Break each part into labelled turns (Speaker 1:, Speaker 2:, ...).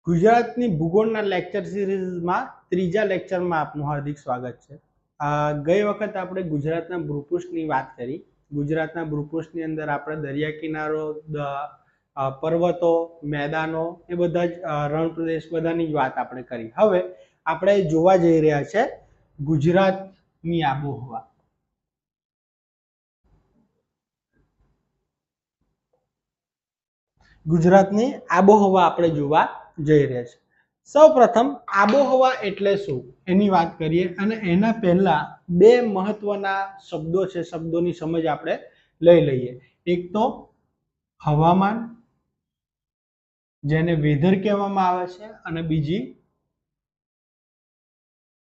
Speaker 1: ગુજરાતની ભૂગોળના લેક્ચર સિરીઝમાં ત્રીજા લેક્ચરમાં આપનું હાર્દિક સ્વાગત છે. ગઈ વખત આપણે ગુજરાતના ભૂપૃષ્ઠની વાત કરી. ગુજરાતના ભૂપૃષ્ઠની અંદર આપણે દરિયા કિનારો, પર્વતો, મેદાનો એ બધા જ રણ પ્રદેશ બધાની જ વાત આપણે કરી. હવે આપણે જોવા જઈ રહ્યા છે ગુજરાતની આબોહવા. ગુજરાતની આબોહવા આપણે જોવા જઈ રહ્યા છે. સૌપ્રથમ આબોહવા એટલે શું એની વાત કરીએ, અને એના પહેલા બે મહત્વના શબ્દો છે, શબ્દોની સમજ આપણે લઈ લઈએ. એક તો હવામાન, જેને વેધર કહેવામાં આવે છે, અને બીજી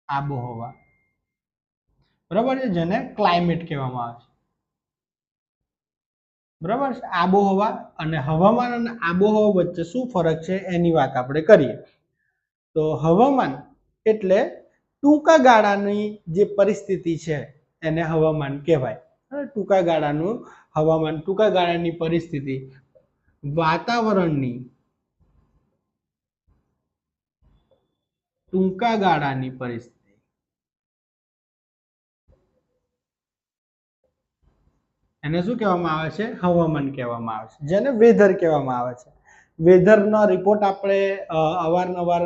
Speaker 1: આબોહવા, બરાબર છે, જેને ક્લાઇમેટ કહેવામાં આવે છે. બરાબર છે. આબોહવા અને હવામાન અને આબોહવા વચ્ચે શું ફરક છે એની વાત આપણે કરીએ. તો હવામાન એટલે ટૂંકા ગાળાની જે પરિસ્થિતિ છે એને હવામાન કહેવાય. ટૂંકા ગાળાનું હવામાન, ટૂંકા ગાળાની પરિસ્થિતિ, વાતાવરણની ટૂંકા ગાળાની પરિસ્થિતિ, એને શું કહેવામાં આવે છે? હવામાન કહેવામાં આવે છે, જેને વેધર કહેવામાં આવે છે. વેધરનો રિપોર્ટ આપણે અવારનવાર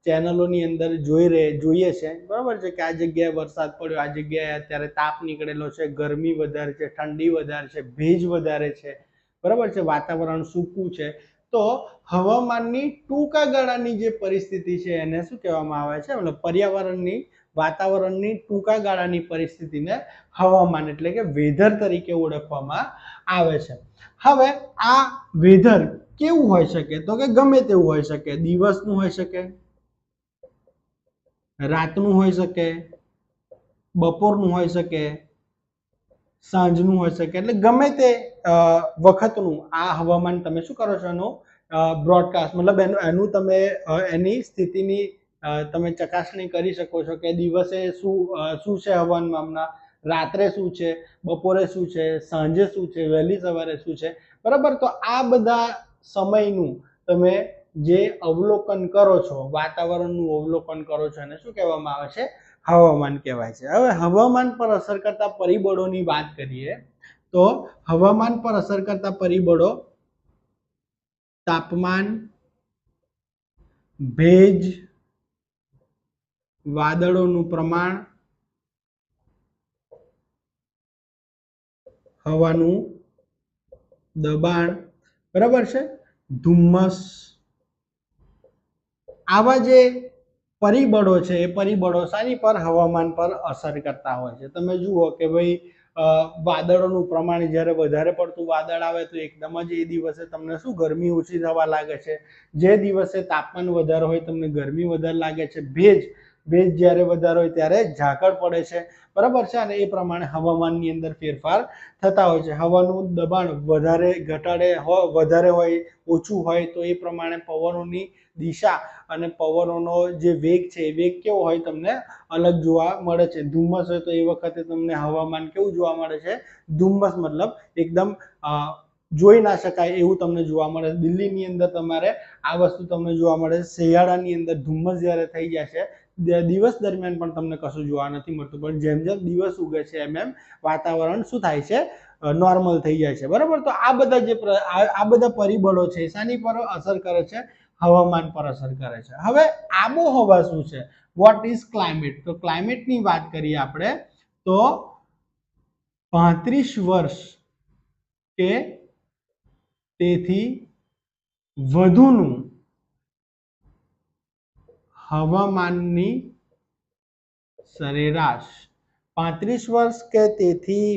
Speaker 1: ચેનલોની અંદર જોઈએ છે, બરાબર છે, કે આ જગ્યાએ વરસાદ પડ્યો, આ જગ્યાએ અત્યારે તાપ નીકળેલો છે, ગરમી વધારે છે, ઠંડી વધારે છે, ભેજ વધારે છે, બરાબર છે, વાતાવરણ સૂકું છે. તો હવામાનની ટૂંકા ગાળાની જે પરિસ્થિતિ છે એને શું કહેવામાં આવે છે? મતલબ પર્યાવરણની, વાતાવરણની ટૂંકા ગાળાની પરિસ્થિતિને હવામાન એટલે કે વેધર તરીકે ઓળખવામાં આવે છે. હવે આ વેધર કેવું હોઈ શકે? તો કે ગમે તેવું હોઈ શકે. દિવસનું હોઈ શકે, રાતનું હોઈ શકે, બપોરનું હોઈ શકે, સાંજનું હોઈ શકે. એટલે ગમે તે વખતનું આ હવામાન તમે શું કરો છો? એનું બ્રોડકાસ્ટ, મતલબ એનું તમે એની સ્થિતિની તમે ચકાસણી કરી શકો છો કે દિવસે શું છે હવામાનમાં, રાત્રે શું છે, બપોરે શું છે, સાંજે શું છે, વહેલી સવારે શું છે, બરાબર. તો આ બધા સમયનું તમે જે અવલોકન કરો છો, વાતાવરણનું અવલોકન કરો છો, એને શું કહેવામાં આવે છે? હવામાન કહેવાય છે. હવે હવામાન પર અસર કરતા પરિબળોની વાત કરીએ તો હવામાન પર અસર કરતા પરિબળો તાપમાન, ભેજ, વાદળોનું પ્રમાણ, હવાનું દબાણ, બરાબર છે, ધુમ્મસ, આવા જે પરિબળો છે એ પરિબળો શાની પર? હવામાન પર અસર કરતા હોય છે. તમે જુઓ કે ભાઈ વાદળોનું પ્રમાણ જ્યારે વધારે પડતું વાદળ આવે તો એકદમ જ એ દિવસે તમને શું ગરમી ઓછી થવા લાગે છે. જે દિવસે તાપમાન વધારે હોય તમને ગરમી વધારે લાગે છે. ભેજ જ્યારે વધારે હોય ત્યારે ઝાકળ પડે છે, બરાબર છે, અને એ પ્રમાણે હવામાનની અંદર ફેરફાર થતા હોય છે. હવાનું દબાણ વધારે ઘટાડે વધારે હોય, ઓછું હોય તો એ પ્રમાણે પવનોની દિશા અને પવનોનો જે વેગ છે એ વેગ કેવો હોય તમને અલગ જોવા મળે છે. ધુમ્મસ હોય તો એ વખતે તમને હવામાન કેવું જોવા મળે છે? ધુમ્મસ, મતલબ એકદમ જોઈ ના શકાય એવું તમને જોવા મળે. દિલ્હીની અંદર તમારે આ વસ્તુ તમને જોવા મળે છે. શિયાળાની અંદર ધુમ્મસ જ્યારે થઈ જાય છે દિવસ દરમિયાન પણ તમને કશું જોવા નથી મળતું, પણ જેમ જેમ દિવસ ઉગે છે એમ એમ વાતાવરણ શું થાય છે? નોર્મલ થઈ જાય છે, બરાબર. તો આ બધા પરિબળો છે શાની પર અસર કરે છે? હવામાન પર અસર કરે છે. હવે આબોહવા શું છે? What is climate? તો ક્લાઇમેટની વાત કરીએ આપણે તો 35 વર્ષ કે તેથી વધુનું હવામાનની સરેરાશ, 35 વર્ષ કે તેથી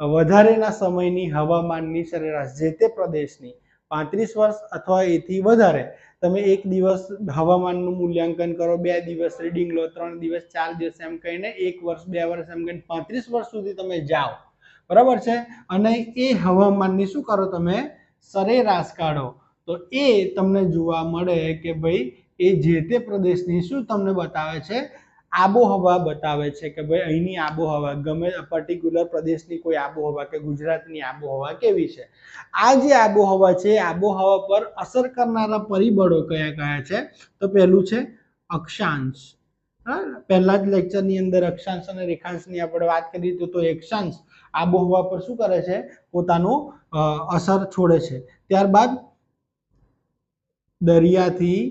Speaker 1: વધારેના સમયની હવામાનની સરેરાશ જે તે પ્રદેશની 35 વર્ષ અથવા એથી વધારે તમે એક દિવસ હવામાનનું મૂલ્યાંકન કરો, 2 દિવસ રીડિંગ લો, 3 દિવસ, 4 દિવસ, એમ કહીને 1 વર્ષ, 2 વર્ષ, એમ કહીને 35 વર્ષ સુધી તમે જાઓ, બરાબર છે, અને એ હવામાનની શું કરો? તમે સરેરાશ કાઢો, તો એ તમને જોવા મળે કે ભાઈ એ જે તે પ્રદેશની શું તમને બતાવે છે? આબોહવા બતાવે છે કે ભાઈ અહીંની આબોહવા ગમે પર્ટિક્યુલર પ્રદેશની કોઈ આબોહવા કે ગુજરાતની આબોહવા કેવી છે. આ જે આબોહવા છે આબોહવા પર અસર કરનારા પરિબળો કયા કયા છે તો પહેલું છે અક્ષાંશ. પહેલા જ લેક્ચરની અંદર અક્ષાંશ અને રેખાંશની આપણે વાત કરી તો અક્ષાંશ આબોહવા પર શું કરે છે પોતાનું અસર છોડે છે. ત્યારબાદ દરિયાથી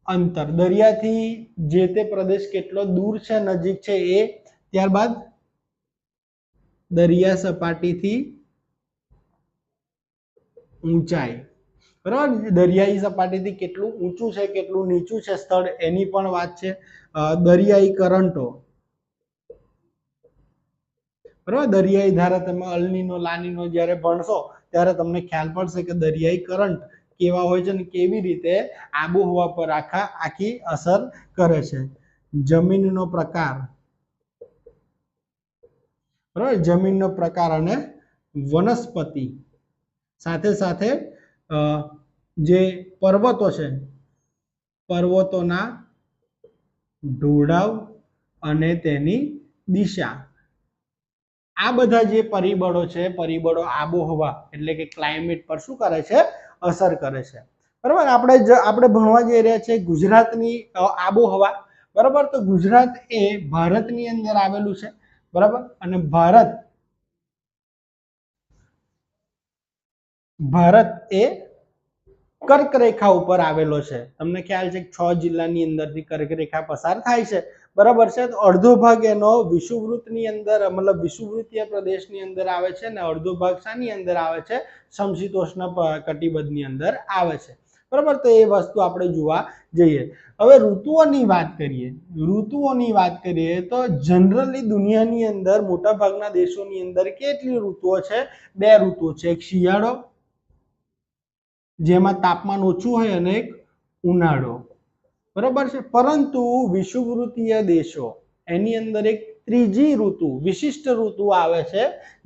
Speaker 1: અંતર, દરિયાથી જે તે પ્રદેશ કેટલો દૂર છે નજીક છે એ. ત્યારબાદ દરિયા સપાટીથી ઊંચાઈ, બરાબર, દરિયાઈ સપાટીથી કેટલું ઊંચું છે કેટલું નીચું છે સ્થળ એની પણ વાત છે. દરિયાઈ કરંટો, બરાબર, દરિયાઈ ધારા તમે અલનીનો લાનીનો જ્યારે ભણશો ત્યારે તમને ખ્યાલ પડશે કે દરિયાઈ કરંટ કેવા હોય છે ને કેવી રીતે આબોહવા પર આખી અસર કરે છે. જમીનનો પ્રકાર, બરાબર, જમીનનો પ્રકાર અને વનસ્પતિ, સાથે સાથે જે પર્વતો છે પર્વતોના ઢોળાવ અને તેની દિશા, આ બધા જે પરિબળો છે પરિબળો આબોહવા એટલે કે ક્લાઇમેટ પર શું કરે છે અસર કરે છે. બરાબર, આપણે ભણવા જઈ રહ્યા છે ગુજરાતની આબોહવા. બરાબર, તો ગુજરાત એ ભારતની અંદર આવેલું છે. બરાબર, અને ભારત એ કર્કરેખા ઉપર આવેલો છે. તમને ખ્યાલ છે 6 જિલ્લાની અંદરથી કર્કરેખા પસાર થાય છે. બરાબર છે, તો અડધો ભાગ એનો વિષુવવૃત્તની અંદર મતલબ વિષુવવૃત્તીય પ્રદેશની અંદર આવે છે અને અડધો ભાગ શાની અંદર આવે છે સમશીતોષ્ણ કટિબંધની અંદર આવે છે. બરાબર, તો એ વસ્તુ આપણે જોવા જઈએ. હવે ઋતુઓની વાત કરીએ તો જનરલી દુનિયાની અંદર મોટા ભાગના દેશોની અંદર કેટલી ઋતુઓ છે? 2 ઋતુઓ છે, એક શિયાળો જેમાં તાપમાન ઓછું હોય અને એક ઉનાળો. બરાબર છે, પરંતુ વિષુવવૃત્તીય દેશો એની અંદર એક ત્રીજી ઋતુ વિશિષ્ટ ઋતુ આવે છે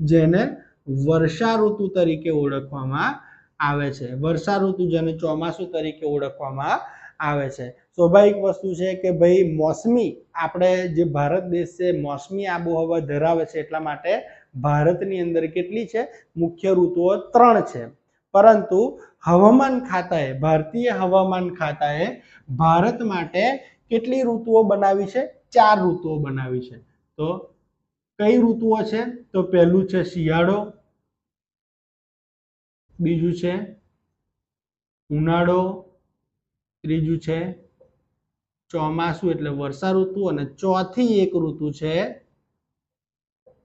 Speaker 1: જેને વર્ષા ઋતુ તરીકે ઓળખવામાં આવે છે. વર્ષા ઋતુ જેને ચોમાસું તરીકે ઓળખવામાં આવે છે. સ્વાભાવિક વસ્તુ છે કે ભાઈ મોસમી, આપણે જે ભારત દેશ છે મોસમી આબોહવા ધરાવે છે એટલા માટે ભારતની અંદર કેટલી છે મુખ્ય ઋતુઓ 3 છે. પરંતુ ભારતીય હવામાન ખાતાએ ભારત માટે કેટલી ઋતુઓ બનાવી છે? 4 ઋતુઓ બનાવી છે. તો કઈ ઋતુઓ છે? તો પહેલું છે શિયાળો, બીજું છે ઉનાળો, ત્રીજું છે ચોમાસું એટલે વર્ષા ઋતુ અને ચોથી એક ઋતુ છે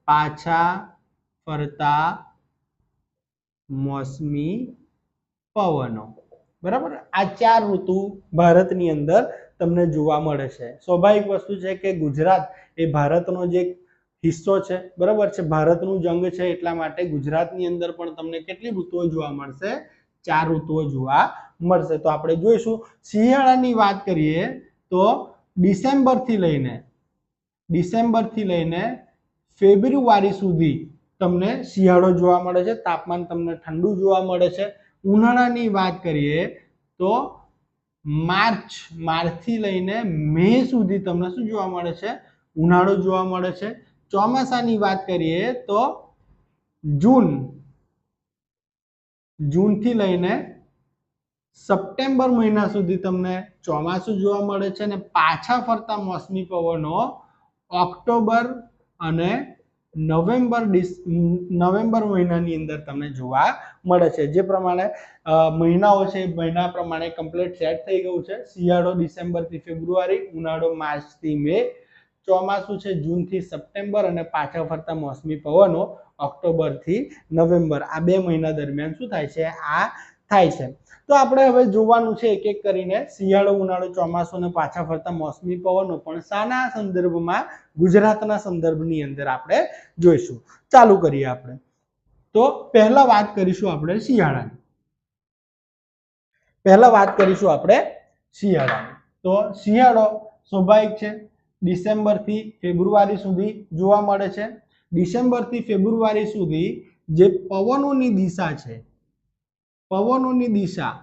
Speaker 1: પાછા ફરતા મોસમી પવનો. બરાબર, આ 4 ઋતુ ભારતની અંદર તમને જોવા મળે છે. સ્વાભાવિક વસ્તુ છે કે ગુજરાત એ ભારતનો જે હિસ્સો છે, બરાબર છે, ભારતનું જ અંગ છે એટલા માટે ગુજરાતની અંદર પણ તમને કેટલી ઋતુઓ જોવા મળશે? 4 ઋતુઓ જોવા મળશે. તો આપણે જોઈશું શિયાળાની વાત કરીએ તો ડિસેમ્બરથી લઈને ફેબ્રુઆરી સુધી તમને શિયાળો જોવા મળે છે, તાપમાન તમને ઠંડુ જોવા મળે છે. ઉનાળાની વાત કરીએ તો માર્ચથી લઈને મે સુધી તમને શું જોવા મળે છે? ઉનાળો જોવા મળે છે. ચોમાસાની વાત કરીએ તો જૂનથી લઈને સપ્ટેમ્બર મહિના સુધી તમને ચોમાસું જોવા મળે છે અને પાછા ફરતા મોસમી પવનો ઓક્ટોબર અને નવેમ્બર મહિનાની અંદર તમને જોવા મળે છે. જે પ્રમાણે મહિનાઓ છે મહિના પ્રમાણે કમ્પ્લીટ સેટ થઈ ગયું છે. શિયાળો ડિસેમ્બરથી ફેબ્રુઆરી, ઉનાળો માર્ચથી મે, ચોમાસું છે જૂનથી સપ્ટેમ્બર અને પાછા ફરતા મોસમી પવનો ઓક્ટોબરથી નવેમ્બર. આ 2 મહિના દરમિયાન શું થાય છે? આ થાય છે. તો આપણે હવે જોવાનું છે એક એક કરીને શિયાળો, ઉનાળો, ચોમાસું અને પાછા ફરતા મોસમી પવનો પણ શાના સંદર્ભમાં? ગુજરાતના સંદર્ભની અંદર આપણે જોઈશું. ચાલુ કરીએ આપણે. તો પહેલા વાત કરીશું આપણે શિયાળાની. તો શિયાળો સ્વાભાવિક છે ડિસેમ્બરથી ફેબ્રુઆરી સુધી જોવા મળે છે. ડિસેમ્બરથી ફેબ્રુઆરી સુધી જે પવનોની દિશા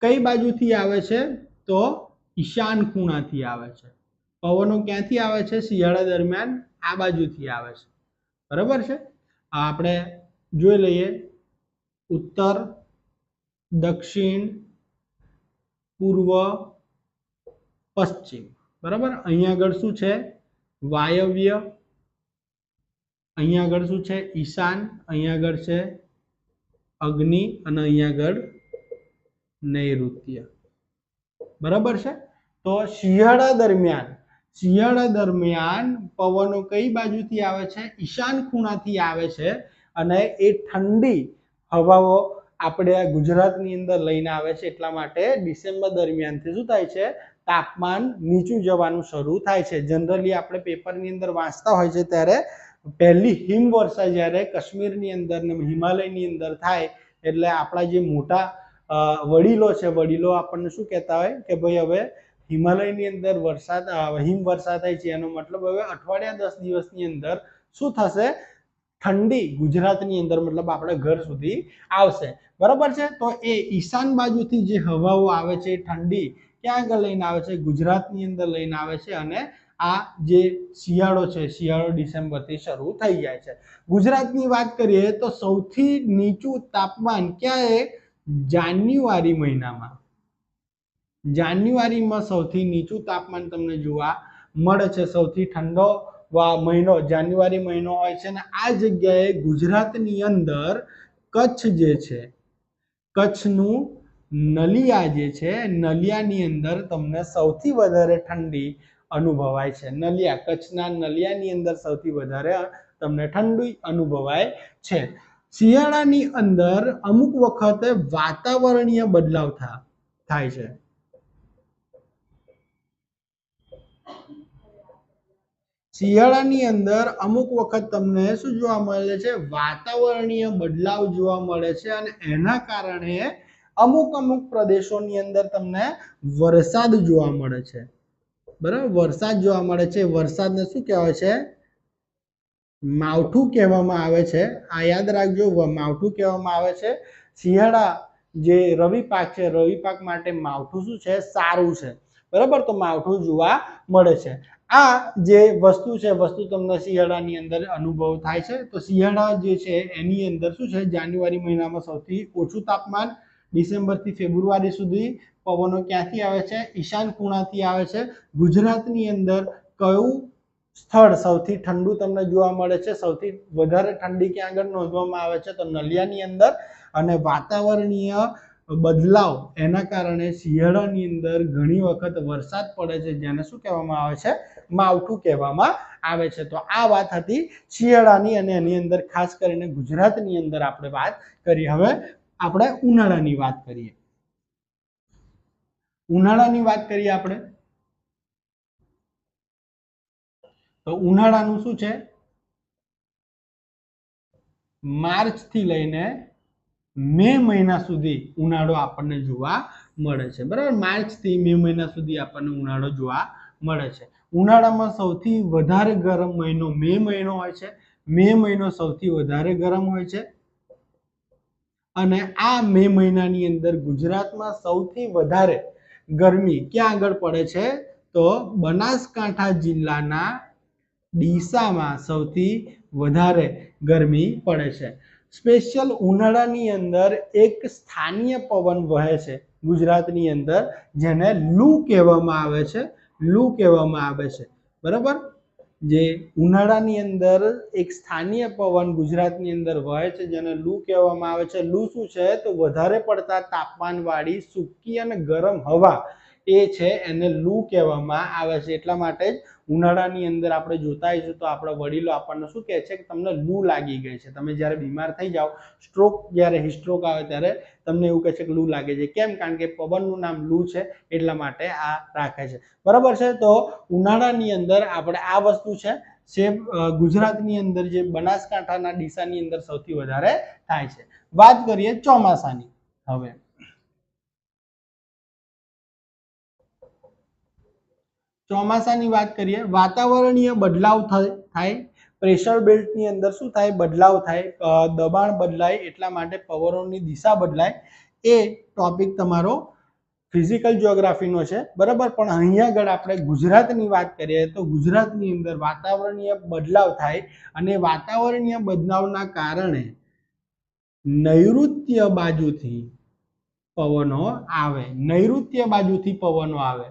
Speaker 1: કઈ બાજુથી આવે છે? તો ઈશાન ખૂણાથી આવે છે. પવનો ક્યાંથી આવે છે? શિયાળા દરમિયાન આ બાજુથી આવે છે. બરાબર છે. આપણે જોઈ લઈએ ઉત્તર, દક્ષિણ, પૂર્વ, પશ્ચિમ. બરાબર. અહીંયા આગળ શું છે? વાયવ્ય. અહીંયા આગળ શું છે? ઈશાન. અહીંયા આગળ છે અગ્નિ અને અહીંયા આગળ નૈઋત્ય. બરાબર છે. તો શિયાળા દરમિયાન પવનો કઈ બાજુથી આવે છે? ઈશાન ખૂણાથી આવે છે અને એ ઠંડી હવાઓ આપણે ગુજરાતની અંદર લઈને આવે છે. એટલા માટે ડિસેમ્બર દરમિયાનથી શું થાય છે? તાપમાન નીચું જવાનું શરૂ થાય છે. જનરલી આપણે પેપરની અંદર વાંચતા હોય છે ત્યારે પહેલી હિમવર્ષા જ્યારે કાશ્મીરની અંદર ને હિમાલયની અંદર થાય એટલે આપણા જે મોટા વડીલો છે, વડીલો આપણને શું કહેતા હોય કે ભાઈ હવે હિમાલયની અંદર હિમવર્ષા થાય છે, એનો મતલબ હવે અઠવાડિયા 10 દિવસની અંદર શું થશે? ઠંડી ગુજરાતની અંદર મતલબ આપણા ઘર સુધી આવશે. બરાબર છે. તો એ ઈશાન બાજુથી જે હવાઓ આવે છે એ ઠંડી ક્યાં આગળ લઈને આવે છે? ગુજરાતની અંદર લઈને આવે છે અને આ જે શિયાળો છે, શિયાળો ડિસેમ્બરથી શરૂ થઈ જાય છે. ગુજરાતની વાત કરીએ તો સૌથી નીચું તાપમાન ક્યાં? જાન્યુઆરી મહિનામાં. જાન્યુઆરીમાં સૌથી નીચું તાપમાન તમને જોવા મળે છે. સૌથી ઠંડો મહિનો જાન્યુઆરી મહિનો હોય છે અને આ જગ્યાએ ગુજરાતની અંદર કચ્છ જે છે, કચ્છનું નલિયા જે છે, નલિયાની અંદર તમને સૌથી વધારે ઠંડી અનુભવાય છે. નલિયા, કચ્છના નલિયાની અંદર સૌથી વધારે તમને ઠંડી અનુભવાય છે. શિયાળાની અંદર અમુક વખતે વાતાવરણીય બદલાવ થાય છે. શિયાળાની અંદર અમુક વખત તમને શું જોવા મળે છે? વાતાવરણીય બદલાવ જોવા મળે છે અને એના કારણે અમુક પ્રદેશોની અંદર તમને વરસાદ જોવા મળે છે. બરાબર. વરસાદ જોવા મળે છે. વરસાદને શું કહેવાય છે? માવઠું કહેવામાં આવે છે. આ યાદ રાખજો, માવઠું કહેવામાં આવે છે. શિયાળા જે રવિ પાક છે, રવિ પાક માટે માવઠું શું છે? સારું છે. બરાબર. તો માવઠું જોવા મળે છે. આ જે વસ્તુ છે, વસ્તુ તમને શિયાળાની અંદર અનુભવ થાય છે. તો શિયાળા જે છે એની અંદર શું છે? જાન્યુઆરી મહિનામાં સૌથી ઓછું તાપમાન, ડિસેમ્બરથી ફેબ્રુઆરી સુધી પવનો ક્યાંથી આવે છે? ઈશાન ખૂણાથી આવે છે. ગુજરાતની અંદર કયું સ્થળ સૌથી ઠંડુ તમને જોવા મળે છે? સૌથી વધારે ઠંડી ક્યાં આગળ નોંધવામાં આવે છે? તો નલિયાની અંદર. અને વાતાવરણીય બદલાવ એના કારણે શિયાળાની અંદર ઘણી વખત વરસાદ પડે છે, જેને શું કહેવામાં આવે છે? માવઠું કહેવામાં આવે છે. તો આ વાત હતી શિયાળાની અને એની અંદર ખાસ કરીને ગુજરાતની અંદર આપણે વાત કરી. હવે આપણે ઉનાળાની વાત કરીએ. આપણે તો ઉનાળાનું શું છે? માર્ચ થી લઈને મે મહિના સુધી ઉનાળો આપણને જોવા મળે છે. બરાબર. માર્ચ થી મે મહિના સુધી આપણને ઉનાળો જોવા મળે છે. ઉનાળામાં સૌથી વધારે ગરમ મહિનો મે મહિનો હોય છે. મે મહિનો સૌથી વધારે ગરમ હોય છે અને આ મે મહિનાની અંદર ગુજરાતમાં સૌથી વધારે ગરમી ક્યાં આગળ પડે છે? તો બનાસકાંઠા જિલ્લાના ડીસામાં સૌથી વધારે ગરમી પડે છે. સ્પેશિયલ ઉનાળાની અંદર એક સ્થાનીય પવન વહે છે ગુજરાતની અંદર, જેને લૂ કહેવામાં આવે છે. લૂ કહેવામાં આવે છે. બરાબર. જે ઉનાળાની અંદર એક સ્થાનીય પવન ગુજરાતની અંદર વહે છે, જેને લૂ કહેવામાં આવે છે. લૂ શું છે? તો વધારે પડતા તાપમાન વાળી સૂકી અને ગરમ હવા એ છે, એને લૂ કહેવામાં આવે છે. એટલા માટે જ ઉનાળાની અંદર આપણે જોતા હોઈશું તો આપણા વડીલો આપણને શું કહે છે કે તમને લૂ લાગી ગઈ છે. તમે જ્યારે બીમાર થઈ જાઓ, જ્યારે હિસ્ટ્રોક આવે ત્યારે તમને એવું કહે છે કે લૂ લાગે છે. કેમ? કારણ કે પવનનું નામ લૂ છે, એટલા માટે આ રાખે છે. બરાબર છે. તો ઉનાળાની અંદર આપણે આ વસ્તુ છે ગુજરાતની અંદર જે બનાસકાંઠાના ડીસાની અંદર સૌથી વધારે થાય છે. વાત કરીએ ચોમાસાની. હવે ચોમાસાની વાત કરીએ. વાતાવરણીય બદલાવ થાય, પ્રેશર બેલ્ટની અંદર શું થાય? બદલાવ થાય, દબાણ બદલાય, એટલા માટે પવનોની દિશા બદલાય. એ ટોપિક તમારો ફિઝિકલ જ્યોગ્રાફીનો છે, બરાબર. પણ અહીંયા આગળ આપણે ગુજરાતની વાત કરીએ તો ગુજરાતની અંદર વાતાવરણીય બદલાવ થાય અને વાતાવરણીય બદલાવના કારણે નૈઋત્ય બાજુથી પવનો આવે, નૈઋત્ય બાજુથી પવનો આવે.